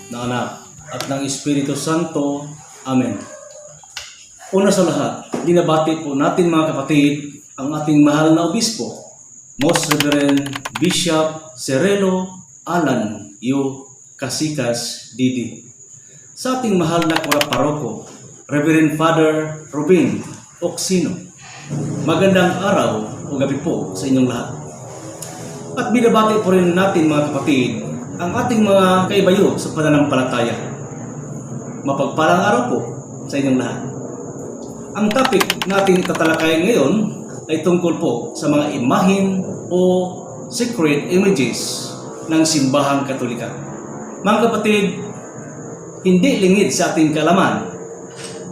ng Anak, at ng Espiritu Santo. Amen. Una sa lahat, binabati po natin mga kapatid ang ating mahal na obispo, Most Reverend Bishop Cirilo Alan U. Casitas Didi. Sa ating mahal na paroko, Reverend Father Rubin Oksino. Magandang araw o gabi po sa inyong lahat. At binabati po rin natin mga kapatid ang ating mga kaibayo sa pananampalataya. Mapagpalang araw po sa inyong lahat. Ang topic natin tatalakayin ngayon ay tungkol po sa mga imahin o sacred images ng simbahang Katolika. Mga kapatid, hindi lingid sa ating kaalaman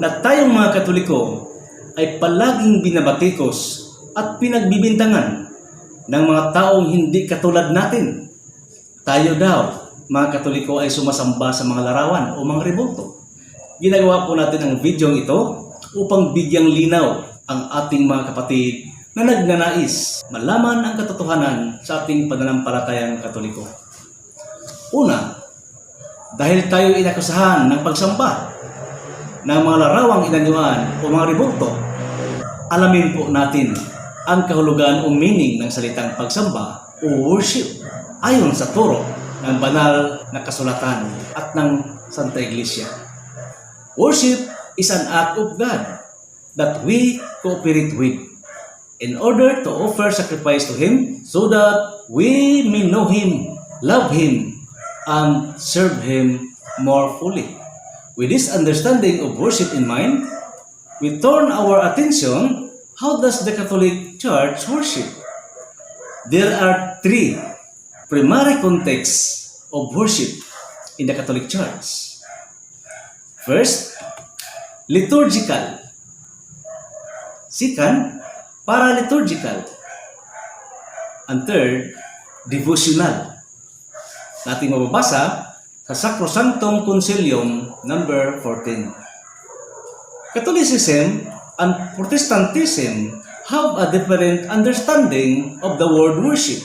na tayong mga Katoliko ay palaging binabatikos at pinagbibintangan ng mga taong hindi katulad natin. Tayo daw, mga Katoliko, ay sumasamba sa mga larawan o mga rebulto. Ginagawa po natin ang video ito upang bigyang linaw ang ating mga kapatid na nagnanais malaman ang katotohanan sa ating pananampalatayang Katoliko. Una, dahil tayo inakusahan ng pagsamba ng mga larawang inanyuan o mga rebulto, alamin po natin ang kahulugan o meaning ng salitang pagsamba o worship ayon sa turo ng banal na kasulatan at ng Santa Iglesia. Worship is an act of God that we cooperate with in order to offer sacrifice to Him so that we may know Him, love Him, and serve Him more fully. With this understanding of worship in mind, we turn our attention. How does the Catholic Church worship? There are three primary contexts of worship in the Catholic Church. First, liturgical. Second, paraliturgical. And third, devotional. Nating mababasa sa Sacrosanctum Concilium number 14. Catholicism and Protestantism have a different understanding of the word worship.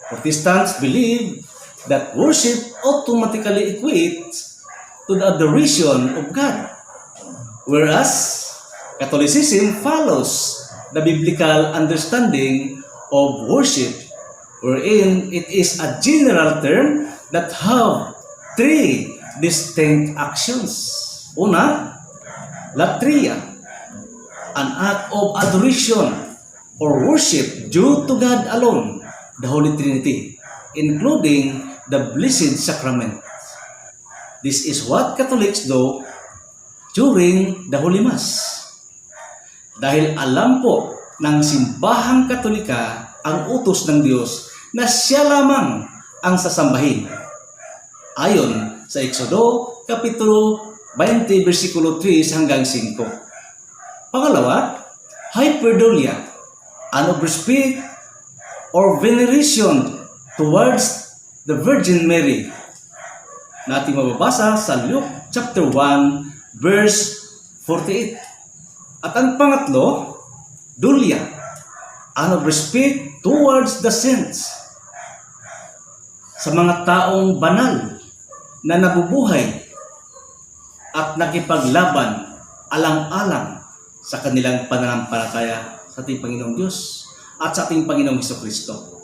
Protestants believe that worship automatically equates to the adoration of God, whereas Catholicism follows the biblical understanding of worship, wherein it is a general term that have three distinct actions. Una, latria, an act of adoration or worship due to God alone, the Holy Trinity, including the Blessed Sacrament. This is what Catholics do during the Holy Mass. Dahil alam po ng simbahang Katolika ang utos ng Diyos na siya lamang ang sasambahin. Ayon sa Exodo, Kapitulo 20, versikulo 3 hanggang 5. Pangalawa, hyperdulia, an of respect or veneration towards the Virgin Mary. Natin mababasa sa Luke chapter 1, verse 48. At ang pangatlo, dulia, an of respect towards the saints, sa mga taong banal na nabubuhay at nakipaglaban alang-alang sa kanilang pananampalataya sa ating Panginoong Diyos at sa ating Panginoong Hesukristo.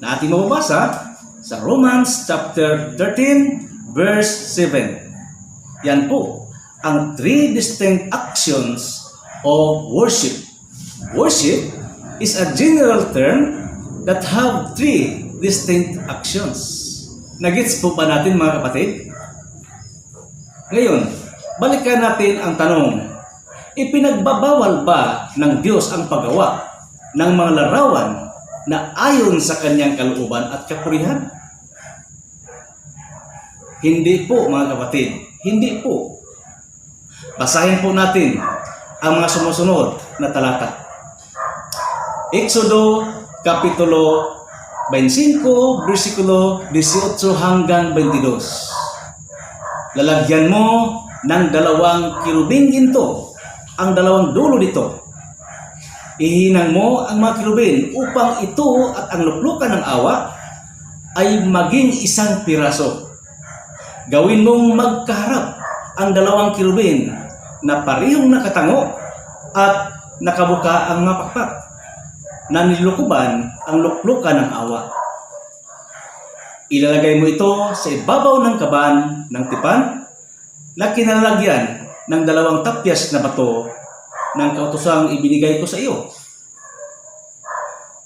Na ating mababasa sa Romans chapter 13, verse 7. Yan po ang three distinct actions of worship. Worship is a general term that have three distinct actions. Nagets po ba natin mga kapatid? Ngayon, balikan natin ang tanong. Ipinagbabawal ba ng Diyos ang paggawa ng mga larawan na ayon sa kanyang kalooban at kapurihan? Hindi po mga kapatid, hindi po. Basahin po natin ang mga sumusunod na talata. Exodo Kapitulo 25, versikulo 18 hanggang 22. Lalagyan mo ng dalawang kirubing ginto ang dalawang dulo nito. Ihinang mo ang mga kirubin upang ito at ang luklukan ng awa ay maging isang piraso. gawin mong magkaharap ang dalawang kirubin na parehong nakatango at nakabuka ang mga pakpak na nilukuban ang luklukan ng awa. Ilalagay mo ito sa ibabaw ng kaban ng tipan na kinalalagyan ng dalawang tapyas na bato ng kautosang ibinigay ko sa iyo.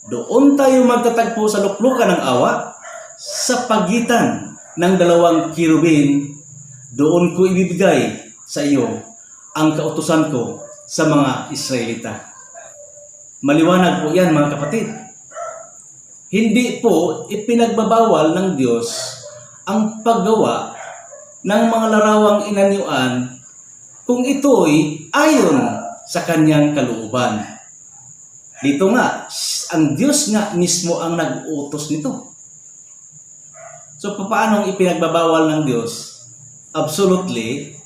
Doon tayo magtatagpo sa luklukan ng awa sa pagitan ng dalawang kirubin. Doon ko ibibigay sa iyo ang kautusan ko sa mga Israelita. Maliwanag po yan, mga kapatid. Hindi po ipinagbabawal ng Diyos ang paggawa ng mga larawang inanyuan kung ito'y ayon sa kanyang kalooban. Dito nga, ang Diyos nga mismo ang nag-utos nito. So, paano ipinagbabawal ng Diyos? Absolutely,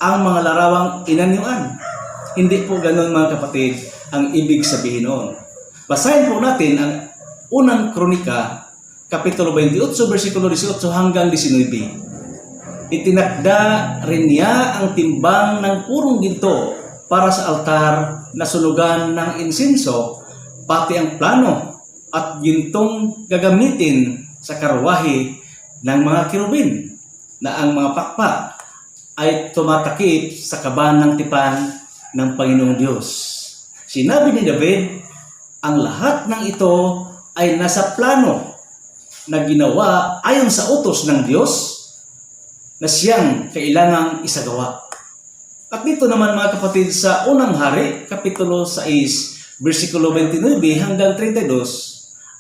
ang mga larawang inanyuan. Hindi po ganun, mga kapatid, ang ibig sabihin noon. Basahin po natin ang unang Kronika, Kapitulo 28, versikulo 18 hanggang 19. Itinakda rin niya ang timbang ng purong ginto para sa altar na sunugan ng insenso, pati ang plano at gintong gagamitin sa karwahe ng mga kirubin na ang mga pakpak ay tumatakip sa kaban ng tipan ng Panginoong Diyos. Sinabi ni David, ang lahat ng ito ay nasa plano na ginawa ayon sa utos ng Diyos na siyang kailangang isagawa. At dito naman, mga kapatid, sa unang hari, Kapitulo 6, versikulo 29 hanggang 32,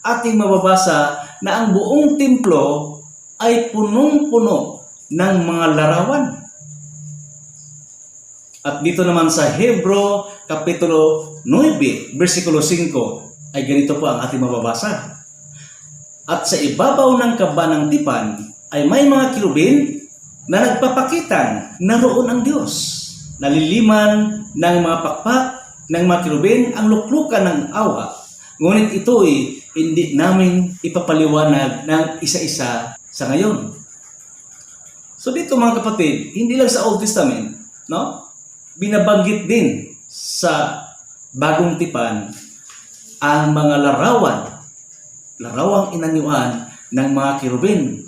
ating mababasa na ang buong templo ay punong-puno ng mga larawan. At dito naman sa Hebro, Kapitulo 9, versikulo 5, ay ganito po ang ating mababasa. At sa ibabaw ng kaban ng tipan ay may mga kirubin na nagpapakitang naroon ang Diyos. Naliliman ng mga pakpak ng mga kirubin ang luklukan ng awa. Ngunit ito'y hindi namin ipapaliwanag ng isa-isa sa ngayon. So dito, mga kapatid, hindi lang sa Old Testament, no? Binabanggit din sa Bagong Tipan ang mga larawang inanyuan ng mga kirubin.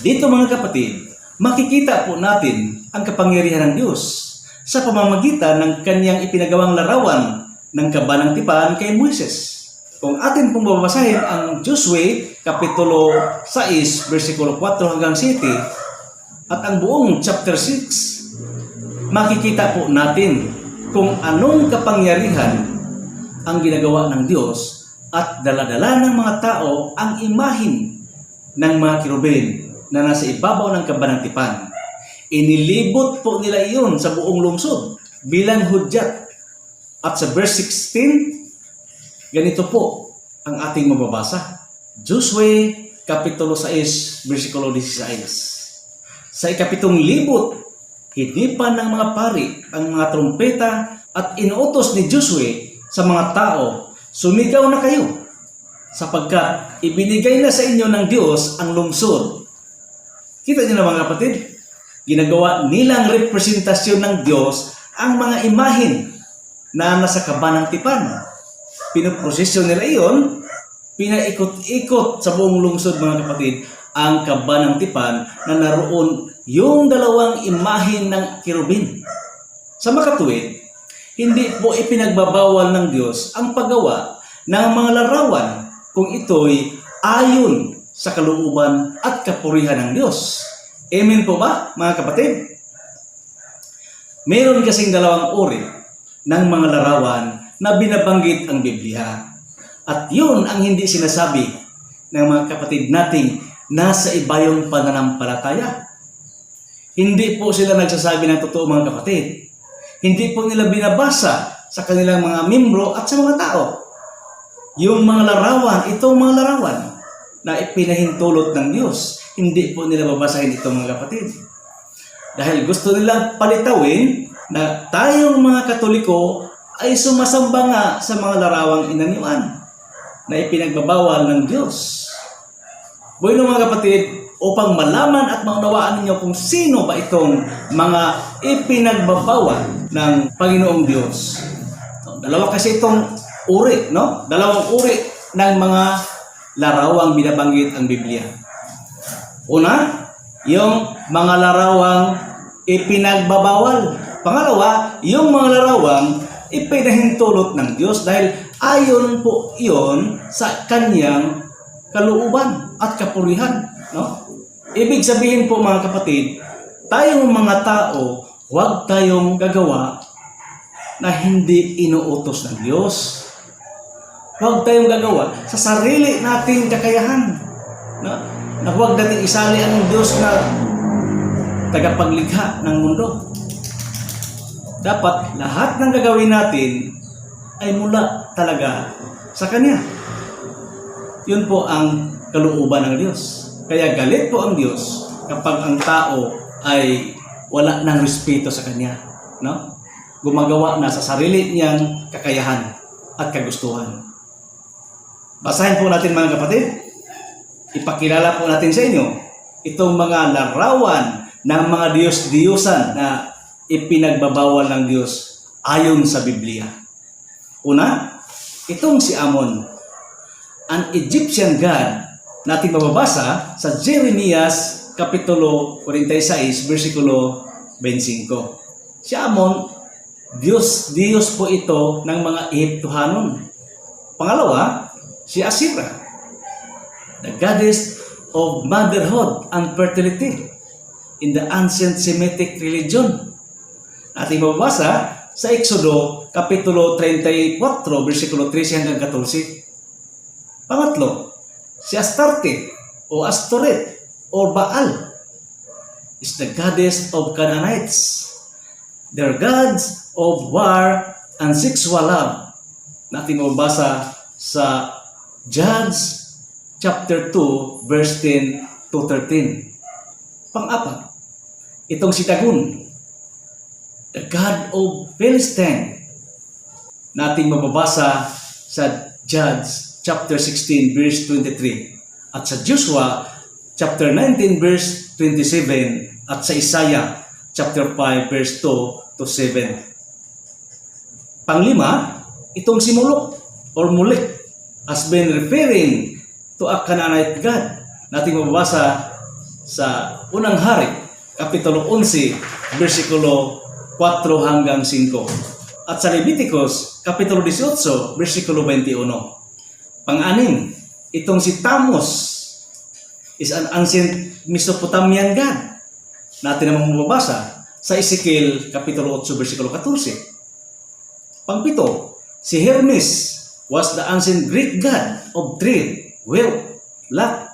Dito, mga kapatid, makikita po natin ang kapangyarihan ng Diyos sa pamamagitan ng kanyang ipinagawang larawan ng kaban ng tipan kay Moises. Kung atin pong babasahin ang Joshua, Kapitulo 6, versikulo 4 hanggang 7, at ang buong chapter 6, makikita po natin kung anong kapangyarihan ang ginagawa ng Diyos at daladala ng mga tao ang imahin ng mga kirubin na nasa ibabaw ng kaban ng tipan. Inilibot po nila iyon sa buong lungsod bilang hudyat. At sa verse 16, ganito po ang ating mababasa. Joshua, Kapitulo 6, versikulo 16. Sa ikapitong libot, hinipan ng mga pari ang mga trumpeta at inuutos ni Joshua sa mga tao, sumigaw na kayo, sapagkat ibinigay na sa inyo ng Diyos ang lungsod. Kita niyo na, mga kapatid, ginagawa nilang representasyon ng Diyos ang mga imahin na nasa kaban ng tipan. Pinoprosesyon nila iyon, pinaikot-ikot sa buong lungsod, mga kapatid, ang kaban ng tipan na naroon yung dalawang imahin ng kirubin. Sa makatuwid, hindi po ipinagbabawal ng Diyos ang paggawa ng mga larawan kung ito'y ayon sa kalooban at kapurihan ng Diyos. Amen po ba, mga kapatid? Meron kasing dalawang uri ng mga larawan na binabanggit ang Biblia. At yun ang hindi sinasabi ng mga kapatid nating nasa ibayong pananampalataya. Hindi po sila nagsasabi ng totoo, mga kapatid. Hindi po nila binabasa sa kanilang mga membro at sa mga tao. Yung mga larawan, itong mga larawan na ipinahintulot ng Diyos, hindi po nila babasahin ito, mga kapatid. Dahil gusto nila palitawin na tayong mga Katoliko ay sumasamba nga sa mga larawang inanyuan na ipinagbabawal ng Diyos. Bueno, mga kapatid, upang malaman at maunawaan ninyo kung sino ba itong mga ipinagbabawal ng Panginoong Diyos. Dalawa kasi itong uri, no? Dalawang uri ng mga larawang binabanggit ang Biblia. Una, yung mga larawang ipinagbabawal. Pangalawa, yung mga larawang ipinahintulot ng Diyos dahil ayon po iyon sa kanyang kalooban at kapurihan. No? Ibig sabihin po mga kapatid, tayong mga tao, huwag tayong gagawa na hindi inuutos ng Diyos. Huwag tayong gagawa sa sarili nating kakayahan. No? Na huwag nating isali ang Diyos na tagapaglikha ng mundo. Dapat lahat ng gagawin natin ay mula talaga sa Kanya. Yun po ang kalooban ng Diyos. Kaya galit po ang Diyos kapag ang tao ay wala ng respeto sa Kanya. No? Gumagawa na sa sarili niyang kakayahan at kagustuhan. Basahin po natin mga kapatid. Ipakilala po natin sa inyo itong mga larawan ng mga Diyos-Diyosan na ipinagbabawal ng Diyos ayon sa Biblia. Una, itong si Amon, an Egyptian god, nating mababasa sa Jeremias Kapitulo 46, versikulo 25. Si Amon, Diyos po ito ng mga Ehiptohanon. Pangalawa, si Asira, the goddess of motherhood and fertility in the ancient Semitic religion. Ating mababasa sa Exodo Kapitulo 34, versikulo 13 hanggang 14. Pangatlo, si Astarte o Astoret o Baal is the goddess of Canaanites. They're gods of war and sexual love. Ating mababasa sa Judges chapter 2, verse 10 to 13. Pang-apat, itong si Dagon, the god of Philistine, nating mababasa sa Judges chapter 16, verse 23, at sa Joshua chapter 19, verse 27, at sa Isaiah chapter 5, verse 2 to 7. Panglima, itong si Molok or Molek has been referring to a Canaanite god, nating mababasa sa Unang Hari Kapitulo 11, versikulo 4 hanggang 5. At sa Leviticus, Kapitulo 18, versikulo 21. Pang-anim, itong si Tammuz is an ancient Mesopotamian god. Natin namang mababasa sa Ezekiel, Kapitulo 8, versikulo 14. Pang-pito, si Hermes was the ancient Greek god of trade, wealth, luck,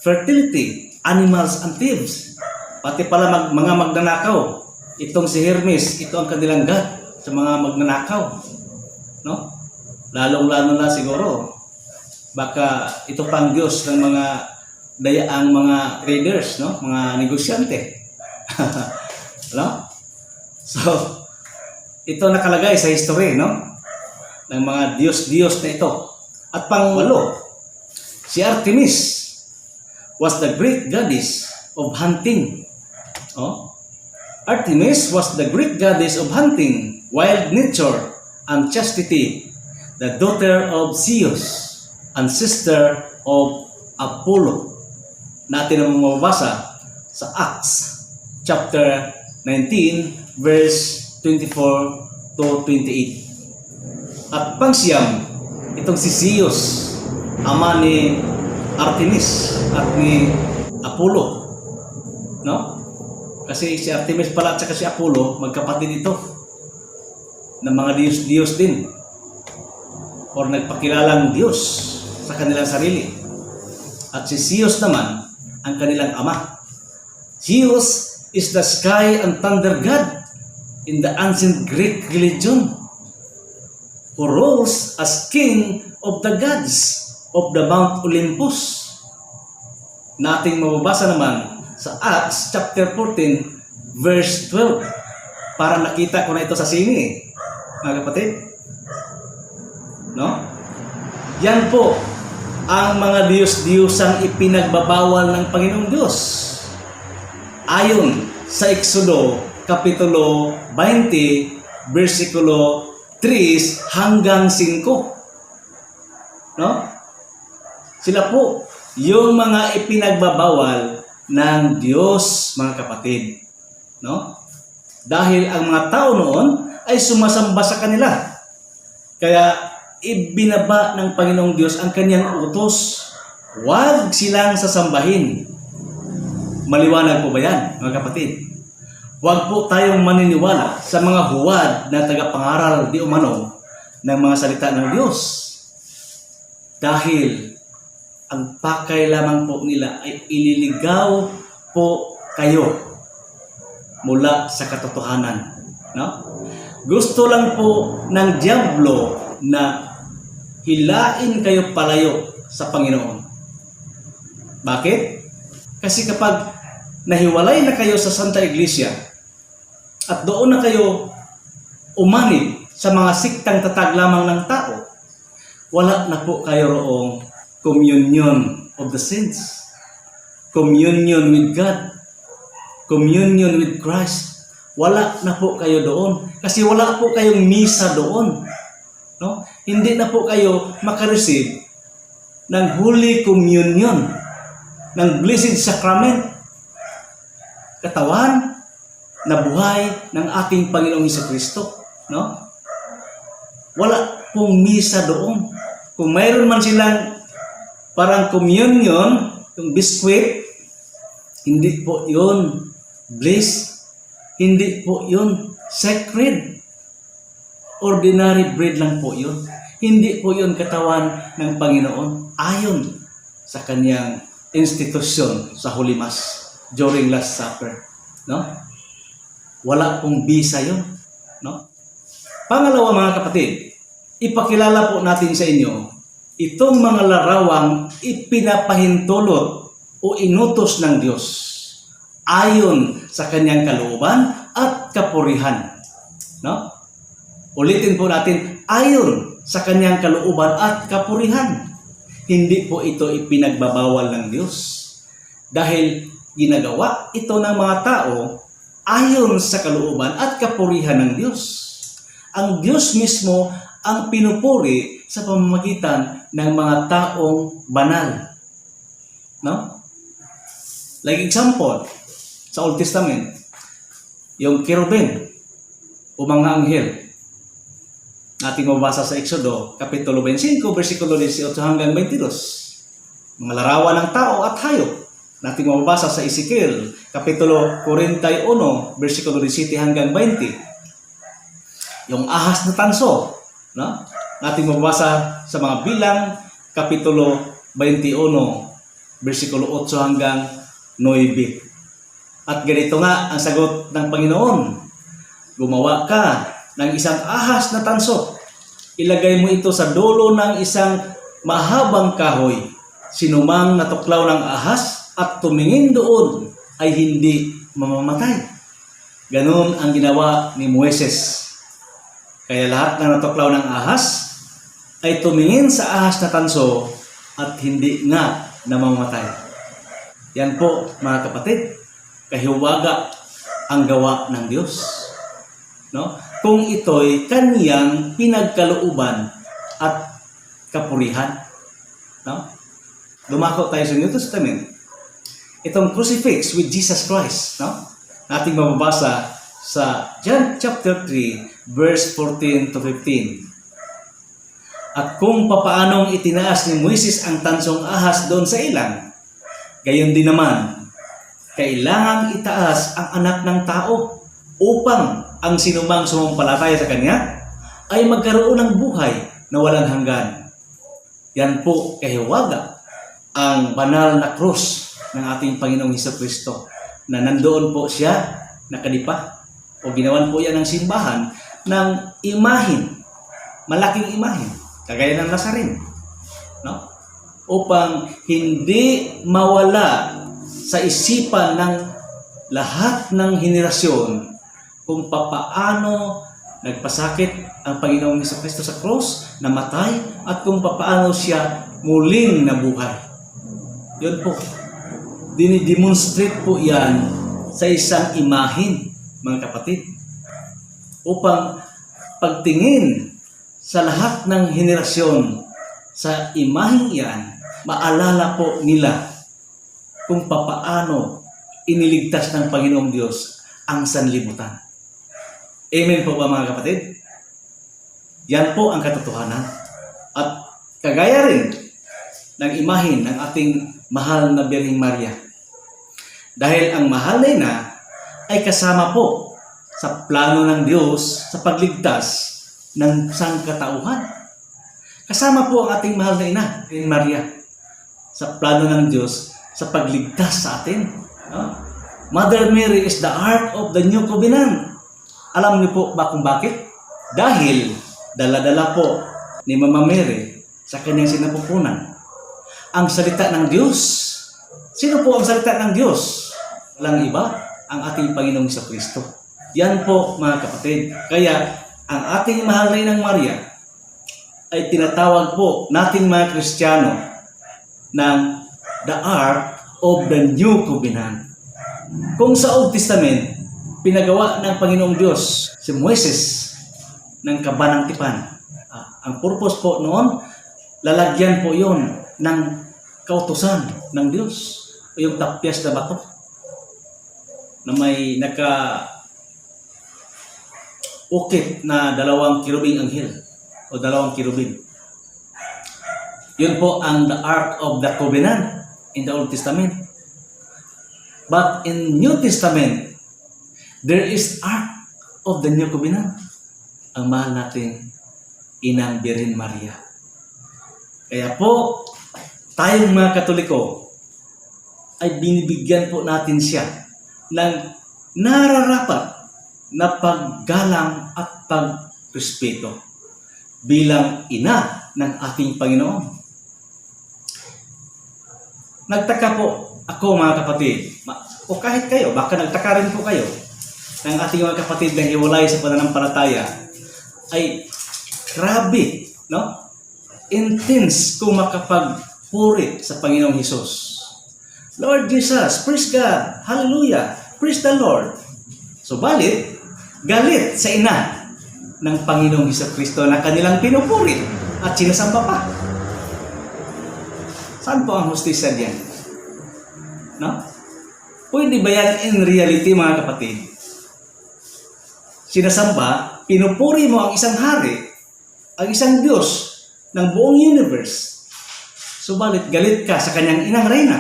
fertility, animals, and thieves. Pati pala mga magnanakaw. Itong si Hermes, ito ang kanilang god sa mga magnanakaw. No? Lalong-lalo na siguro, baka ito pang Diyos ng mga dayaang mga traders, no? Mga negosyante. No? So, ito nakalagay sa history, no? Ng mga Diyos-Diyos na ito. At pang-walo, si Artemis was the Greek goddess of hunting. Oh? Artemis was the Greek goddess of hunting, wild nature, and chastity, the daughter of Zeus and sister of Apollo. Natin ang mababasa sa Acts chapter 19, verse 24 to 28. At pangsiyam, itong si Zeus, ama ni Artemis at ni Apollo. No? Kasi si Artemis pala at saka si Apollo, magkapatid ito ng mga Diyos-Diyos din or nagpakilalang Diyos sa kanilang sarili. At si Zeus naman ang kanilang ama. Zeus is the sky and thunder god in the ancient Greek religion who rules as king of the gods of the Mount Olympus. Nating mababasa naman sa Acts chapter 14, verse 12. Para nakita ko na ito sa sini, mga kapatid. No? Yan po ang mga Diyos-Diyosang ipinagbabawal ng Panginoong Diyos. Ayon sa Exodo Kapitulo 20, versikulo 3 hanggang 5. No? Sila po yung mga ipinagbabawal ng Diyos, mga kapatid. No? Dahil ang mga tao noon ay sumasamba sa kanila. Kaya ibinaba ng Panginoong Diyos ang kanyang utos. Huwag silang sasambahin. Maliwanag po ba yan, mga kapatid? Huwag po tayong maniniwala sa mga huwad na tagapangaral di umano ng mga salita ng Diyos. Dahil ang pakay lamang po nila ay ililigaw po kayo mula sa katotohanan. No? Gusto lang po ng dyablo na hilain kayo palayo sa Panginoon. Bakit? Kasi kapag nahiwalay na kayo sa Santa Iglesia at doon na kayo umanib sa mga siktang tatag lamang ng tao, wala na po kayo roong communion of the saints, communion with God, communion with Christ. Wala na po kayo doon kasi wala po kayong misa doon. No? Hindi na po kayo makareceive ng Holy Communion, ng Blessed Sacrament, katawan na buhay ng ating Panginoong Hesukristo. No? Wala pong misa doon. Kung mayroon man silang parang communion, yung biscuit, hindi po yun bliss, hindi po yun sacred. Ordinary bread lang po yun. Hindi po yun katawan ng Panginoon ayon sa kanyang institusyon sa Holy Mass during Last Supper. No? Wala pong bisa yun. No? Pangalawa, mga kapatid, ipakilala po natin sa inyo itong mga larawang ipinapahintulot o inutos ng Diyos ayon sa kanyang kalooban at kapurihan. No? Ulitin po natin, ayon sa kanyang kalooban at kapurihan. Hindi po ito ipinagbabawal ng Diyos. Dahil ginagawa ito ng mga tao ayon sa kalooban at kapurihan ng Diyos. Ang Diyos mismo ang pinupuri sa pamamagitan ng mga taong banal. No? Like example, sa Old Testament, yung cherubim o mga anghel. Ating mabasa sa Exodo, Kapitulo 25, versikulo 18 hanggang 22. Mga larawan ng tao at hayop. Nating mababasa sa Ezekiel, Kapitulo 41, versikulo 17 hanggang 20. Yung ahas na tanso. No? Nating mababasa sa mga bilang, Kapitulo 21, versikulo 8 hanggang 9. At ganito nga ang sagot ng Panginoon. Gumawa ka ng isang ahas na tanso. Ilagay mo ito sa dulo ng isang mahabang kahoy. Sinumang natuklaw ng ahas at tumingin doon ay hindi mamamatay. Ganon ang ginawa ni Moises. Kaya lahat ng natuklaw ng ahas ay tumingin sa ahas na tanso at hindi nga namamatay. Yan po, mga kapatid, kahiwaga ang gawa ng Diyos. No? Kung ito'y kaniyang pinagkalooban at kapurihan. No? Dumako tayo sa New Testament. Itong crucifix with Jesus Christ. No? Nating mababasa sa John chapter 3, verse 14 to 15. At kung papaanong itinaas ni Moises ang tansong ahas doon sa ilang, gayon din naman, kailangang itaas ang anak ng tao upang ang sinumang sumampalataya sa kanya ay magkaroon ng buhay na walang hanggan. Yan po kahiwaga ang banal na krus ng ating Panginoong Hesukristo na nandoon po siya nakadipa o ginawan po yan ng simbahan ng imahin, malaking imahin, kagaya ng Nazarene. No? Upang hindi mawala sa isipan ng lahat ng henerasyon kung papaano nagpasakit ang Panginoong Hesukristo sa cross, namatay, at kung papaano siya muling nabuhay. Yun po. Dinidemonstrate po yan sa isang imahin, mga kapatid. Upang pagtingin sa lahat ng henerasyon sa imaheng iyan, maalala po nila kung papaano iniligtas ng Panginoong Diyos ang sanlibutan. Amen po ba, mga kapatid? Yan po ang katotohanan. At kagaya rin ng imahin ng ating mahal na Birheng Maria. Dahil ang mahal na ina ay kasama po sa plano ng Diyos sa pagligtas ng sangkatauhan. Kasama po ang ating mahal na ina, Birheng Maria, sa plano ng Diyos sa pagligtas sa atin. Mother Mary is the Ark of the New Covenant. Alam niyo po ba kung bakit? Dahil dala-dala po ni Mama Mary sa kanyang sinapupunan ang salita ng Diyos. Sino po ang salita ng Diyos? Walang iba, ang ating Panginoong Jesucristo. Yan po, mga kapatid. Kaya ang ating mahal na Inang Maria ay tinatawag po nating mga Kristiyano ng the Ark of the New Covenant. Kung sa Old Testament, pinagawa ng Panginoong Diyos si Moises ng kabanang tipan. Ang purpose po noon, lalagyan po yon ng kautusan ng Diyos. O yung tapyas na bato na may ukit na dalawang kirubing anghel o dalawang kirubing. Yun po ang the Ark of the Covenant in the Old Testament. But in New Testament, there is Ark of the New Covenant. Ang mahal natin Inang Birhen Maria. Kaya po, tayong mga Katoliko ay binibigyan po natin siya ng nararapat na paggalang at pagrespeto bilang ina ng ating Panginoon. Nagtaka po ako, mga kapatid, o kahit kayo, baka nagtaka rin po kayo ng ating mga kapatid na hiwalay sa pananampalataya, ay grabe, no? Intense kung makapagpuri sa Panginoong Hesus. Lord Jesus, praise God, hallelujah, praise the Lord. Subalit, galit sa ina ng Panginoong Jesucristo na kanilang pinupuri at sinasamba pa. Saan po ang hustisya diyan? No? Pwede ba yan in reality, mga kapatid? Sinasamba, pinupuri mo ang isang hari, ang isang Diyos ng buong universe. Subalit, galit ka sa kanyang inang reyna.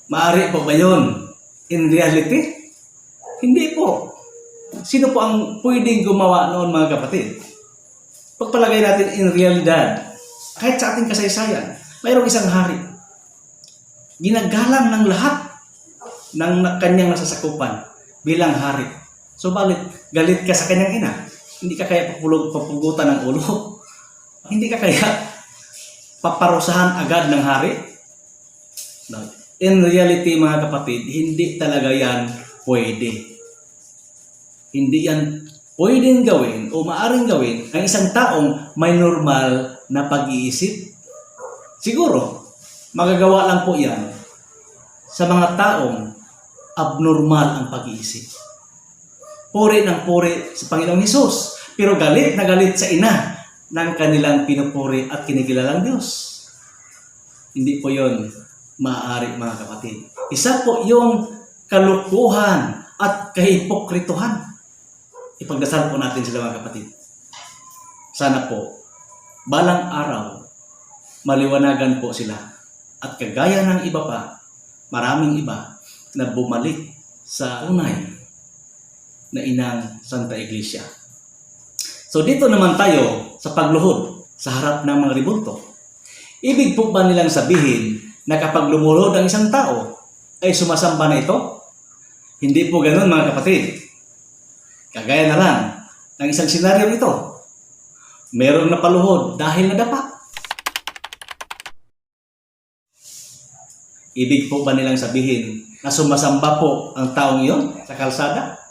Maari po ba yun in reality? Hindi po. Sino po ang pwedeng gumawa noon, mga kapatid? Pagpalagay natin in realidad, kahit sa ating kasaysayan, mayroong isang hari. Ginagalang ng lahat ng kanyang nasasakupan bilang hari. Subalit, galit ka sa kanyang ina. Hindi ka kaya papugutan ng ulo. Hindi ka kaya paparusahan agad ng hari. In reality, mga kapatid, hindi talaga yan pwede. Hindi yan pwedeng gawin o maaring gawin ng isang taong may normal na pag-iisip. Siguro, magagawa lang po yan sa mga taong abnormal ang pag-iisip. Puri ng puri sa Panginoong Hesus, pero galit na galit sa ina ng kanilang pinupuri at kinikilalang Diyos. Hindi po yon maaari, mga kapatid. Isa po yung kalukuhan at kahipokrituhan. Ipagdasal po natin sila, mga kapatid. Sana po, balang araw, maliwanagan po sila. At kagaya ng iba pa, maraming iba na bumalik sa tunay na inang Santa Iglesia. So dito naman tayo sa pagluhod sa harap ng mga ribulto. Ibig po ba nilang sabihin na kapag lumuhod ang isang tao, ay sumasamba na ito? Hindi po ganoon, mga kapatid. Kagaya na lang ng isang senaryo ito. Merong napaluhod dahil nadapa. Ibig po ba nilang sabihin na sumasamba po ang taong iyon sa kalsada?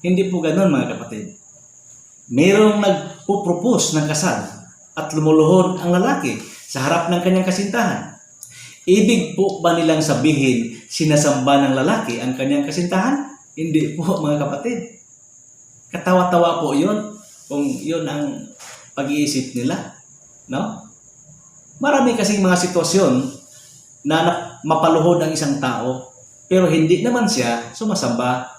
Hindi po ganoon, mga kapatid. Merong nagpupropose ng kasal at lumuluhod ang lalaki sa harap ng kanyang kasintahan. Ibig po ba nilang sabihin sinasamba ng lalaki ang kanyang kasintahan? Hindi po mga kapatid. Katawa-tawa po yun kung yun ang pag-iisip nila. No? Marami kasing mga sitwasyon na mapaluhod ang isang tao pero hindi naman siya sumasamba.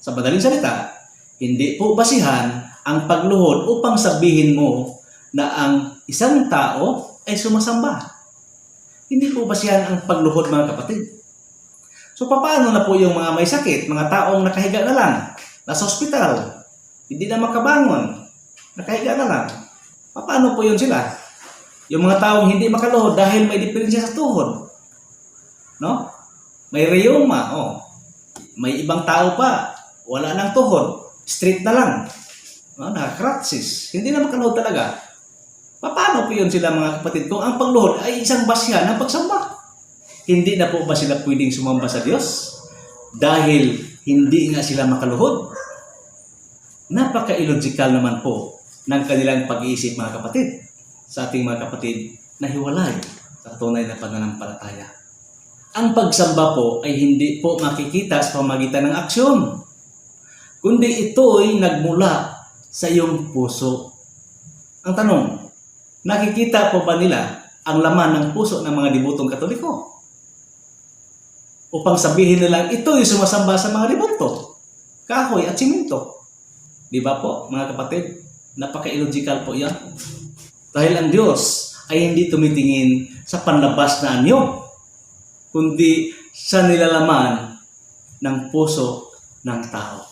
Sa madaling salita, hindi po basihan ang pagluhod upang sabihin mo na ang isang tao ay sumasamba. Hindi po basihan ang pagluhod mga kapatid. So paano na po yung mga may sakit, mga taong nakahiga na lang, nasa ospital, hindi na makabangon, nakahiga na lang. Paano po yun sila? Yung mga taong hindi makaluhod dahil may diferensya sa tuhod. No? May rheuma, may ibang tao pa, wala nang tuhod, straight na lang. No? Naka-crutches, hindi na makaluhod talaga. Paano po yun sila mga kapatid kung ang pagluhod ay isang basya ng pagsamba? Hindi na po ba sila pwedeng sumamba sa Diyos? Dahil hindi nga sila makaluhod? Napaka-illogical naman po ng kanilang pag-iisip mga kapatid sa ating mga kapatid na hiwalay sa tunay na pananampalataya. Ang pagsamba po ay hindi po makikita sa pamagitan ng aksyon, kundi ito'y nagmula sa iyong puso. Ang tanong, nakikita po ba nila ang laman ng puso ng mga debotong Katoliko? Upang sabihin nilang ito'y sumasamba sa mga deboto, kahoy at simento. Di ba po mga kapatid? Napaka-illogical po yan. Dahil ang Diyos ay hindi tumitingin sa panlabas na anyo, kundi sa nilalaman ng puso ng tao.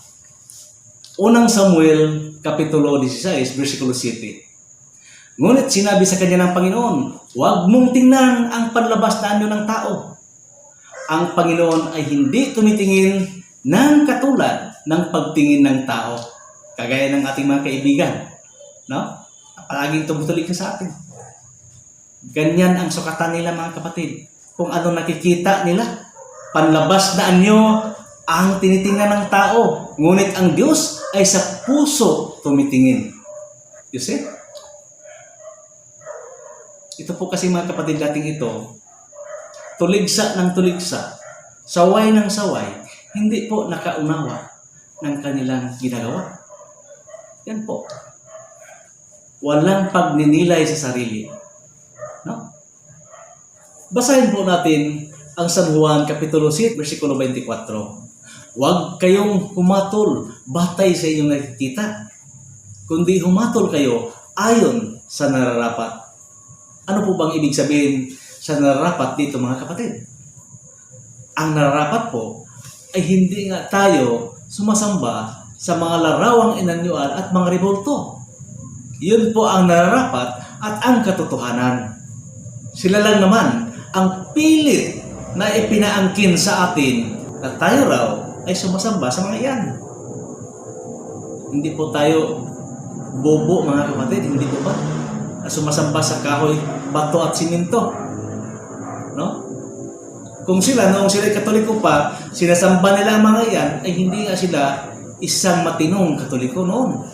Unang Samuel, Kapitulo 16, versikulo 7. Ngunit sinabi sa kanya ng Panginoon, huwag mong tingnan ang panlabas na anyo ng tao. Ang Panginoon ay hindi tumitingin ng katulad ng pagtingin ng tao. Kagaya ng ating mga kaibigan. No? Palaging tumutulig na sa atin. Ganyan ang sukatan nila mga kapatid. Kung ano nakikita nila, panlabas na anyo ang tinitingnan ng tao. Ngunit ang Diyos ay sa puso tumitingin. You see? Ito po kasi mga kapatid dating ito, tuligsa ng tuligsa, saway ng saway, hindi po nakaunawa ng kanilang ginagawa. Yan po. Walang pagninilay sa sarili. No? Basahin po natin ang San Juan Kapitulo 6, versikulo 24. Huwag kayong humatol batay sa inyong nakikita, kundi humatol kayo ayon sa nararapat. Ano po bang ibig sabihin sa nararapat dito mga kapatid? Ang nararapat po ay hindi nga tayo sumasamba sa mga larawang inanyuan at mga rebolto. Yun po ang nararapat at ang katotohanan. Sila lang naman ang pilit na ipinaangkin sa atin na tayo raw ay sumasamba sa mga iyan. Hindi po tayo bobo mga kapatid, hindi po ba? Na sumasamba sa kahoy, bato at siminto. No? Kung sila, noong sila Katoliko pa, sinasamba nila ang mga iyan, ay hindi nga sila isang matinong Katoliko noon.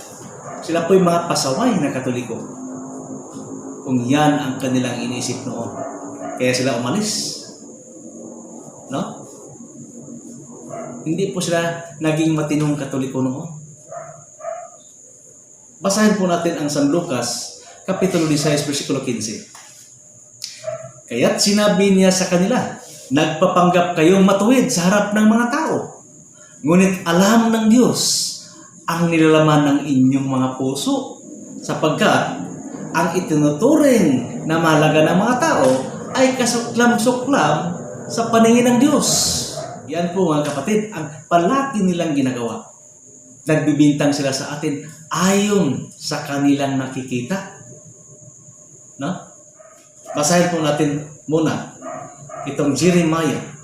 Sila po yung mga pasaway na Katoliko. Kung yan ang kanilang iniisip noon. Kaya sila umalis. No? Hindi po sila naging matinong Katoliko noon. Basahin po natin ang San Lucas, Kapitulo 16, versikulo 15. Kaya't sinabi niya sa kanila, nagpapanggap kayong matuwid sa harap ng mga tao. Ngunit alam ng Diyos ang nilalaman ng inyong mga puso, sapagkat ang itinuturing na mahalaga ng mga tao ay kasuklam-suklam sa paningin ng Diyos. Yan po mga kapatid, ang palagi nilang ginagawa. Nagbibintang sila sa atin ayon sa kanilang nakikita. No? Basahin po natin muna itong Jeremiah,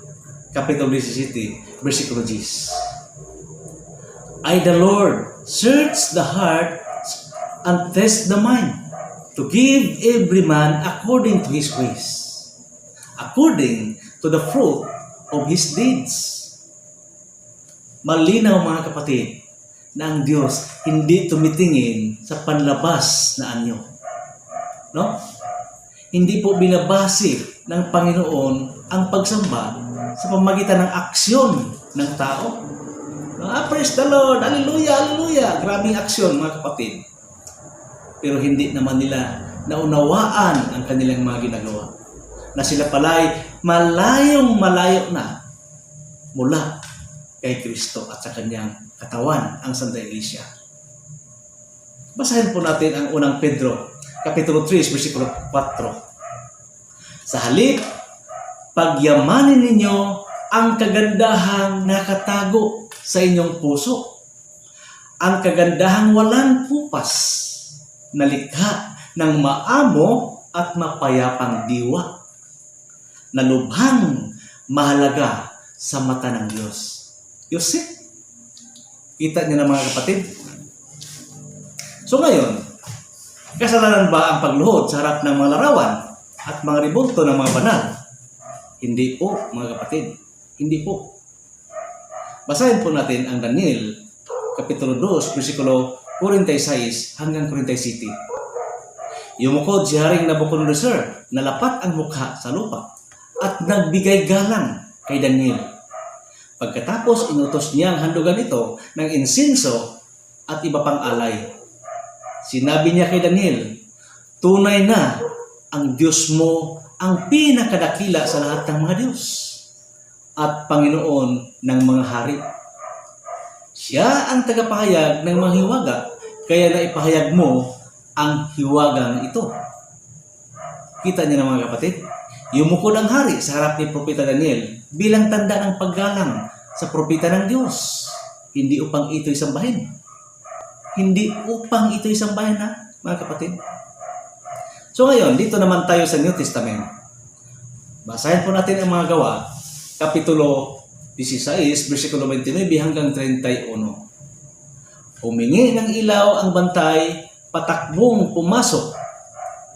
Kapitulo 17, versikulo 10. I, the Lord, search the heart and test the mind, to give every man according to his ways, according to the fruit of his deeds. Malinaw mga kapatid, na ang Diyos hindi tumitingin sa panlabas na anyo. No? Hindi po binabase ng Panginoon ang pagsamba sa pamagitan ng aksyon ng tao. Praise the Lord! Hallelujah! Hallelujah! Grabing aksyon, mga kapatid. Pero hindi naman nila naunawaan ang kanilang mga ginagawa. Na sila pala'y malayong malayo na mula kay Kristo at sa kanyang katawan, ang Santa Iglesia. Basahin po natin ang unang Pedro, Kapitulo 3, versikulo 4. Sa halip, pagyamanin ninyo ang kagandahang nakatago sa inyong puso. Ang kagandahang walang pupas, na likha ng maamo at mapayapang diwa, na lubhang mahalaga sa mata ng Diyos. You see? Kita niyo na, mga kapatid? So ngayon, kasalanan ba ang pagluhod sa harap ng mga larawan at mga ribulto ng mga banal? Hindi po, mga kapatid. Hindi po. Basahin po natin ang Daniel, Kapitulo 2, versikulo 46 hanggang 47. Yumukod si Haring Nabucodonosor, nalapat ang mukha sa lupa at nagbigay galang kay Daniel. Pagkatapos, inutos niya ang handugan ito ng insinso at iba pang alay. Sinabi niya kay Daniel, tunay na ang Diyos mo ang pinakadakila sa lahat ng mga Diyos at Panginoon ng mga hari. Siya ang tagapahayag ng mga hiwaga, kaya naipahayag mo ang hiwagang ito. Kita niyo na, mga kapatid, yumukod ang hari sa harap ni Propeta Daniel bilang tanda ng paggalang sa propeta ng Diyos, hindi upang ito'y sambahin. Hindi upang ito'y sambahin, ha, mga kapatid. So ngayon, dito naman tayo sa New Testament. Basahin po natin ang mga gawa, Kapitulo 16, versikulo 29 hanggang 31. Humingi ng ilaw ang bantay, patakbong pumasok,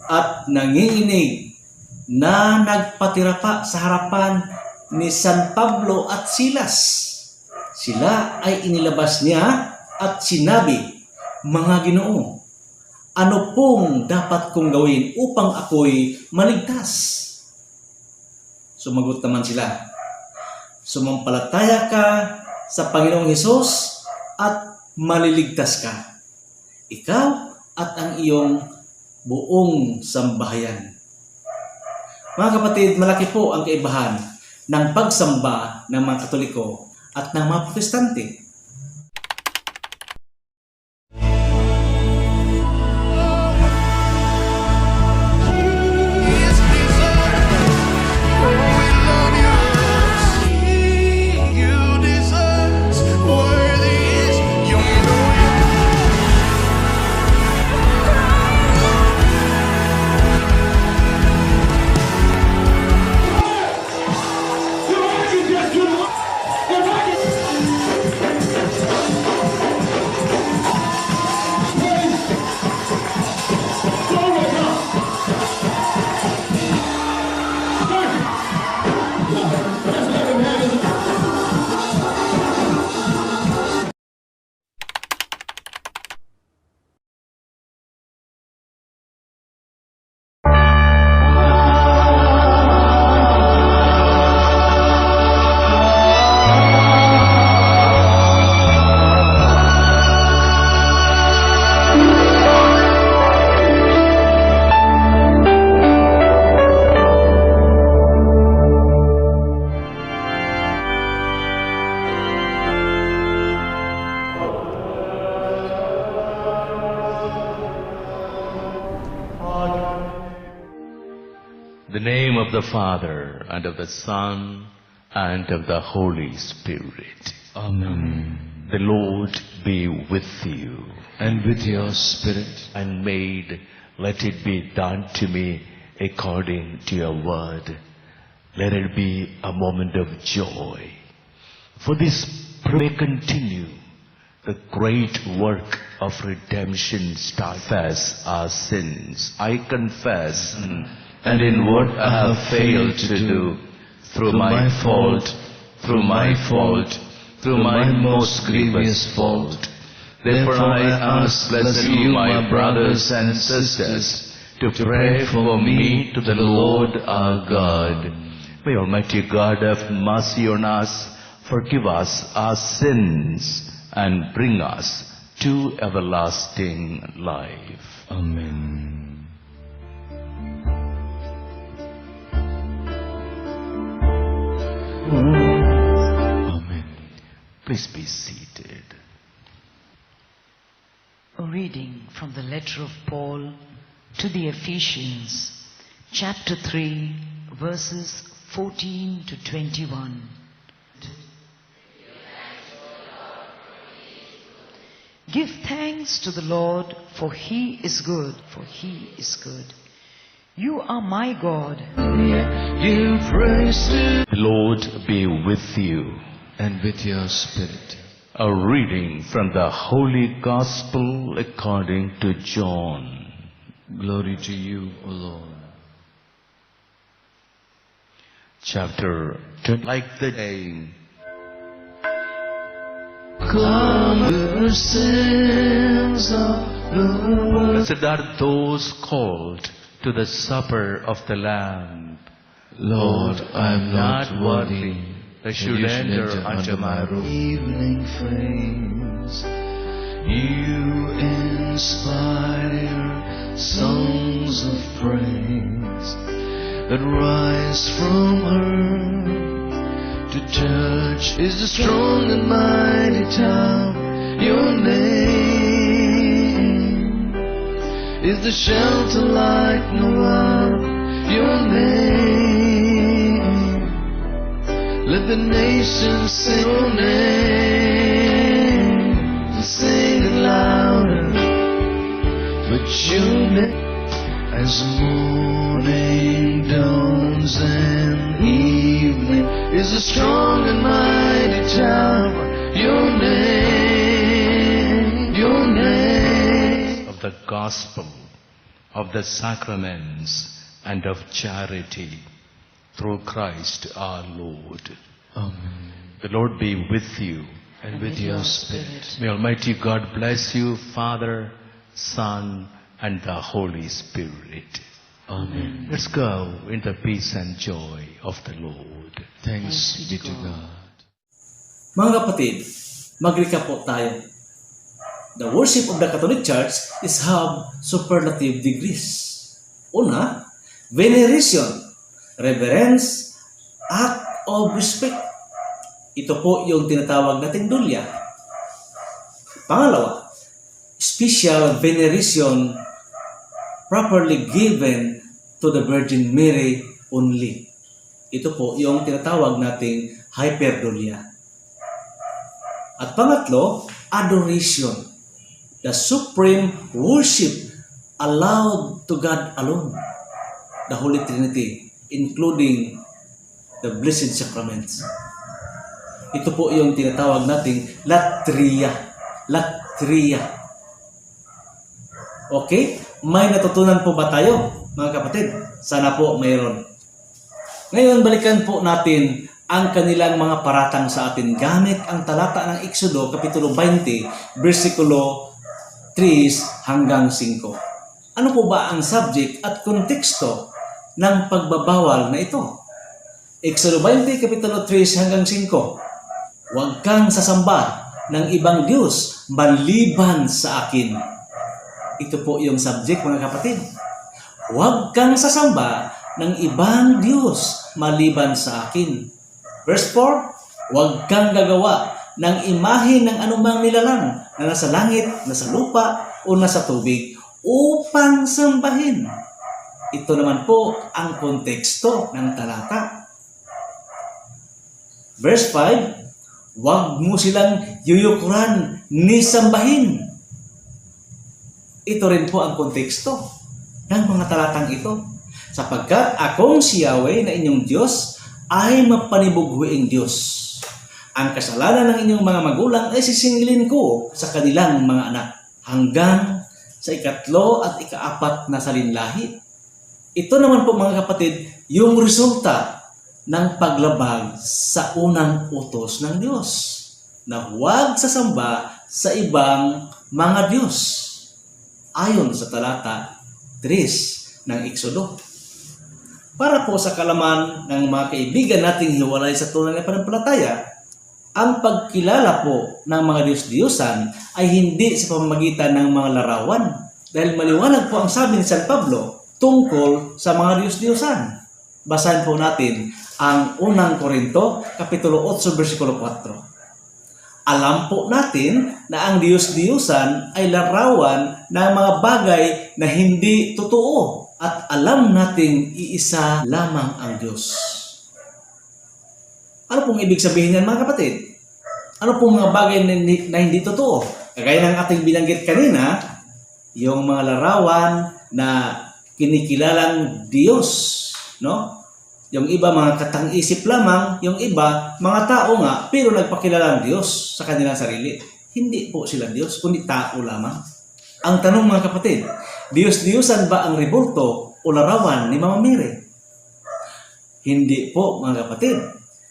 at nanginginig na nagpatira pa sa harapan ni San Pablo at Silas. Sila ay inilabas niya at sinabi, mga Ginoo, ano pong dapat kong gawin upang ako'y maligtas? Sumagot naman sila, sumampalataya ka sa Panginoong Hesus at maliligtas ka, ikaw at ang iyong buong sambahayan. Mga kapatid, malaki po ang kaibahan ng pagsamba ng mga Katoliko at ng mga Protestante. In the name of the Father, and of the Son, and of the Holy Spirit. Amen. The Lord be with you. And with your spirit. And let it be done to me according to your word. Let it be a moment of joy. For this may continue the great work of redemption starts our sins. I confess, and in what I have failed to do, through my fault, through my most grievous fault. Therefore I ask, bless you, my brothers and sisters, to pray for me to the Lord our God. May Almighty God have mercy on us, forgive us our sins, and bring us to everlasting life. Amen. Amen. Please be seated. A reading from the letter of Paul to the Ephesians, chapter 3, verses 14 to 21. Give thanks to the Lord, for He is good, for He is good. You are my God. Give praise to The Lord be with you. and with your spirit. A reading from the Holy Gospel according to John. Glory to you, O Lord. Chapter 20. Like the day, Come the sins of the world. blessed are those called to the supper of the Lamb. Lord, I am not worthy that you enter under my roof. Evening flames, you inspire songs of praise that rise from earth. To church is the strong and mighty tower. Your name is the shelter like no other. Your name, let the nations sing your name. Sing it louder, but you as morning dawns and evening is a strong and mighty tower. Your name Of the gospel, of the sacraments, and of charity, through Christ our Lord. Amen. The Lord be with you. And with your spirit. May Almighty God bless you, Father, Son, and the Holy Spirit. Amen. Let's go in the peace and joy of the Lord. Thanks be to God. Mga kapatid, mag-recap po tayo. The worship of the Catholic Church is have superlative degrees. Una, veneration, reverence, act of respect. Ito po yung tinatawag nating dulya. Pangalawa, special veneration properly given to the Virgin Mary only. Ito po yung tinatawag nating hyperdulya. At pangatlo, adoration. The supreme worship allowed to God alone. The Holy Trinity, including the Blessed Sacraments. Ito po yung tinatawag nating latria. Latria. Okay? May natutunan po ba tayo, mga kapatid? Sana po mayroon. Ngayon, balikan po natin ang kanilang mga paratang sa atin gamit ang talata ng Exodo, Kapitulo 20, versikulo 3 hanggang 5. Ano po ba ang subject at konteksto ng pagbabawal na ito? Exodo 20, Kapitulo 3 hanggang 5. Huwag kang sasamba ng ibang Diyos maliban sa akin. Ito po yung subject, mga kapatid. Huwag kang sasamba ng ibang Diyos maliban sa akin. Verse 4, huwag kang gagawa ng imahe ng anumang nilalang na nasa langit, nasa lupa, o nasa tubig upang sambahin. Ito naman po ang konteksto ng talata. Verse 5, huwag mo silang yuyukuran ni sambahin. Ito rin po ang konteksto ng mga talatang ito. Sapagkat akong si Yahweh na inyong Diyos ay mapanibughuing Diyos. Ang kasalanan ng inyong mga magulang ay sisingilin ko sa kanilang mga anak hanggang sa 3 at 4 na salinlahi. Ito naman po, mga kapatid, yung resulta ng paglabag sa unang utos ng Diyos na huwag sasamba sa ibang mga Diyos. Ayon sa talata 3 ng Eksodo. Para po sa kalaman ng mga kaibigan nating hiwalay sa tunay na pananampalataya, ang pagkilala po ng mga Diyos-Diyosan ay hindi sa pamamagitan ng mga larawan. Dahil maliwanag po ang sabi ni San Pablo tungkol sa mga Diyos-Diyosan. Basahin po natin ang unang Korinto, Kapitulo 8, versikulo 4. Alam po natin na ang Diyos-Diyosan ay larawan ng mga bagay na hindi totoo at alam nating iisa lamang ang Diyos. Ano pong ibig sabihin niyan mga kapatid? Ano pong mga bagay na hindi totoo? Kagaya ng ating binanggit kanina, yung mga larawan na kinikilalang Diyos, no? Yung iba mga katang-isip lamang, yung iba mga tao nga pero nagpakilala ng Diyos sa kanilang sarili. Hindi po sila Diyos, kundi tao lamang. Ang tanong mga kapatid, Diyos-Diyosan ba ang rebulto o larawan ni Mama Mary? Hindi po mga kapatid.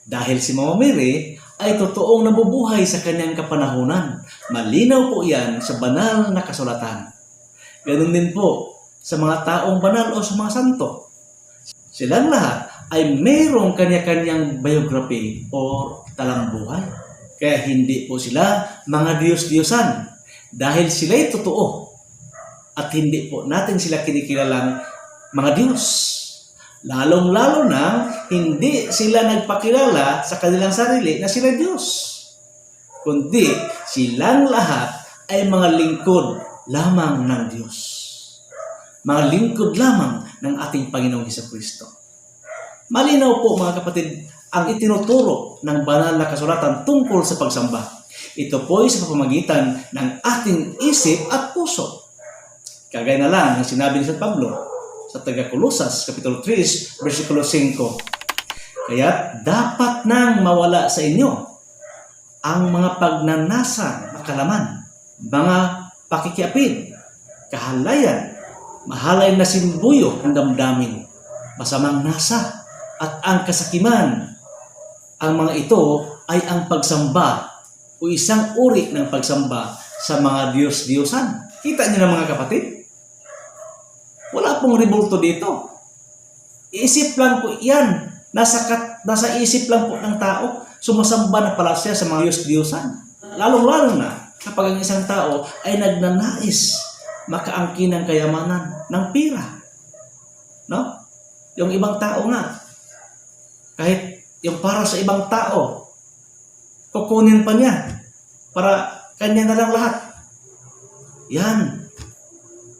Dahil si Mama Mary ay totoong nabubuhay sa kanyang kapanahunan. Malinaw po yan sa banal na kasulatan. Ganun din po sa mga taong banal o sa mga santo. Silang lahat ay mayroong kanya-kanyang biography o talambuhay. Kaya hindi po sila mga Diyos-Diyosan dahil sila'y totoo at hindi po natin sila kinikilalang mga Diyos. Lalong-lalo na hindi sila nagpakilala sa kanilang sarili na sila Diyos. Kundi silang lahat ay mga lingkod lamang ng Diyos. Mga lingkod lamang ng ating Panginoong Hesukristo. Malinaw po mga kapatid ang itinuturo ng banal na kasulatan tungkol sa pagsamba. Ito po ay sa pamamagitan ng ating isip at puso. Kagaya na lang ang sinabi ni San Pablo sa taga-Kolosas, Kapitulo 3, versikulo 5. Kaya dapat nang mawala sa inyo ang mga pagnanasa na kalaman, mga pakikiapid, kahalayan, mahalay na simbuyo ang damdamin, masamang nasa, at ang kasakiman. Ang mga ito ay ang pagsamba o isang uri ng pagsamba sa mga Diyos-Diyosan. Kita niyo na mga kapatid? Wala pong rebulto dito. Isip lang po yan. Nasa isip lang po ng tao. Sumasamba na pala siya sa mga Diyos-Diyosan. Lalong-lalo na kapag ang isang tao ay nagnanais makaangkin ng kayamanan ng pira. No? Yung ibang tao nga, kahit yung para sa ibang tao, kukunin pa niya para kanya na lang lahat. Yan.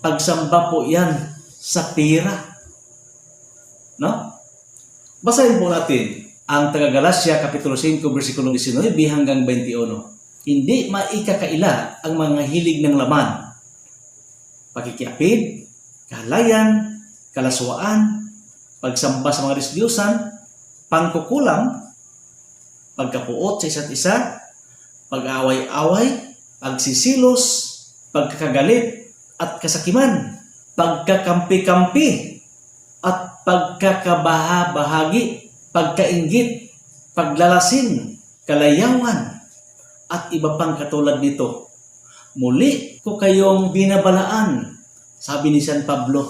Pagsamba po yan sa pira. No? Basahin po natin ang taga-Galacia, Kapitulo 5, versikulo 19 hanggang 21. Hindi maikakaila ang mga hilig ng laman, pakikiapid, kahalayan, kalaswaan, pagsamba sa mga Diyos-Diyosan, pangkukulam, pagkapuot sa isa't isa, pag-away-away, pagsisilos, pagkakagalit at kasakiman, pagkakampi-kampi at pagkakabaha-bahagi, pagkainggit, paglalasin, kalayawan, at iba pang katulad nito. Muli ko kayong binabalaan, sabi ni San Pablo.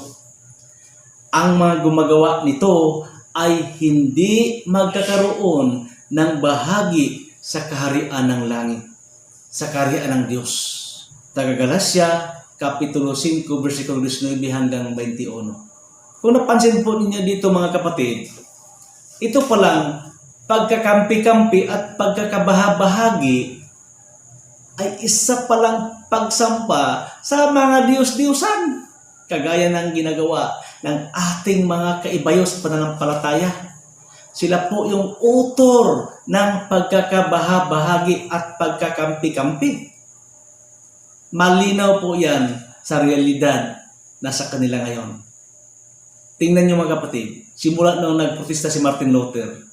Ang mga gumagawa nito ay hindi magkakaroon ng bahagi sa kaharian ng langit, sa kaharian ng Diyos. Taga-Galacia, Kapitulo 5, versikulo 19 hanggang 21. Kung napansin po ninyo dito mga kapatid, ito palang pagkakampi-kampi at pagkakabaha-bahagi ay isa palang pagsampa sa mga Diyos-Diyosan. Kagaya ng ginagawa ng ating mga kaibayos pananampalataya. Sila po yung author ng pagkakabaha-bahagi at pagkakampi-kampi. Malinaw po yan sa realidad na sa kanila ngayon. Tingnan nyo mga kapatid, simula nung nagprotesta si Martin Luther,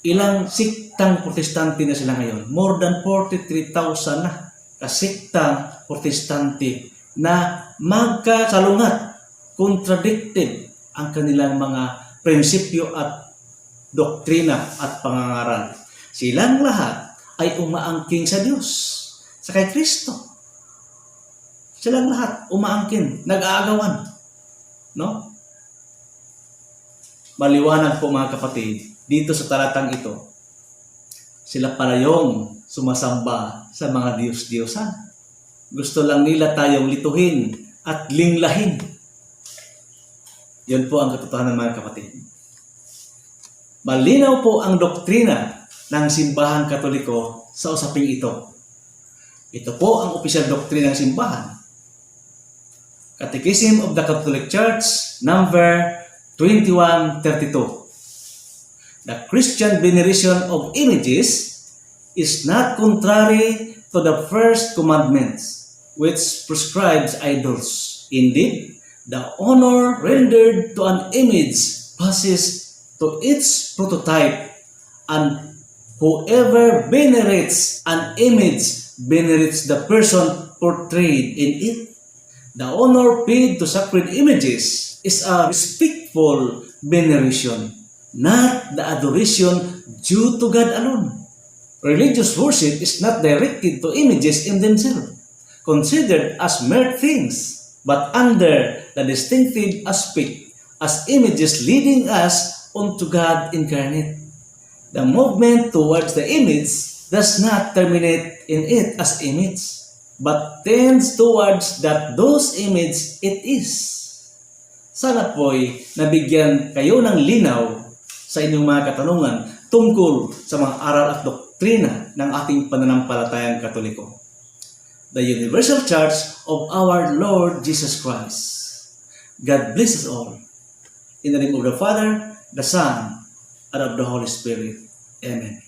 ilang siktang protestante na sila ngayon? More than 43,000 na kasiktang protestante na magkasalungat, contradicted ang kanilang mga prinsipyo at doktrina at pangangaral. Silang lahat ay umaangking sa Diyos, sa kay Kristo. Silang lahat umaangkin, nag-aagawan. No? maliwanag po mga kapatid, dito sa talatang ito, sila pala yung sumasamba sa mga Diyos-Diyosan. Gusto lang nila tayong lituhin at linglahin. Yun po ang katotohanan mga kapatid. Malinaw po ang doktrina ng Simbahang Katoliko sa usaping ito. Ito po ang opisyal doktrina ng simbahan. Catechism of the Catholic Church, number 2132. The Christian veneration of images is not contrary to the first commandments, which prescribes idols. Indeed, the honor rendered to an image passes to its prototype, and whoever venerates an image venerates the person portrayed in it. The honor paid to sacred images is a respectful veneration, not the adoration due to God alone. Religious worship is not directed to images in themselves, considered as mere things, but under the distinctive aspect as images leading us unto God incarnate. The movement towards the image does not terminate in it as image, but tends towards that those image it is. Sana po'y nabigyan kayo ng linaw sa inyong mga katanungan tungkol sa mga aral at doktrina ng ating pananampalatayang Katoliko. The Universal Church of our Lord Jesus Christ. God bless us all. In the name of the Father, the Son, and of the Holy Spirit. Amen.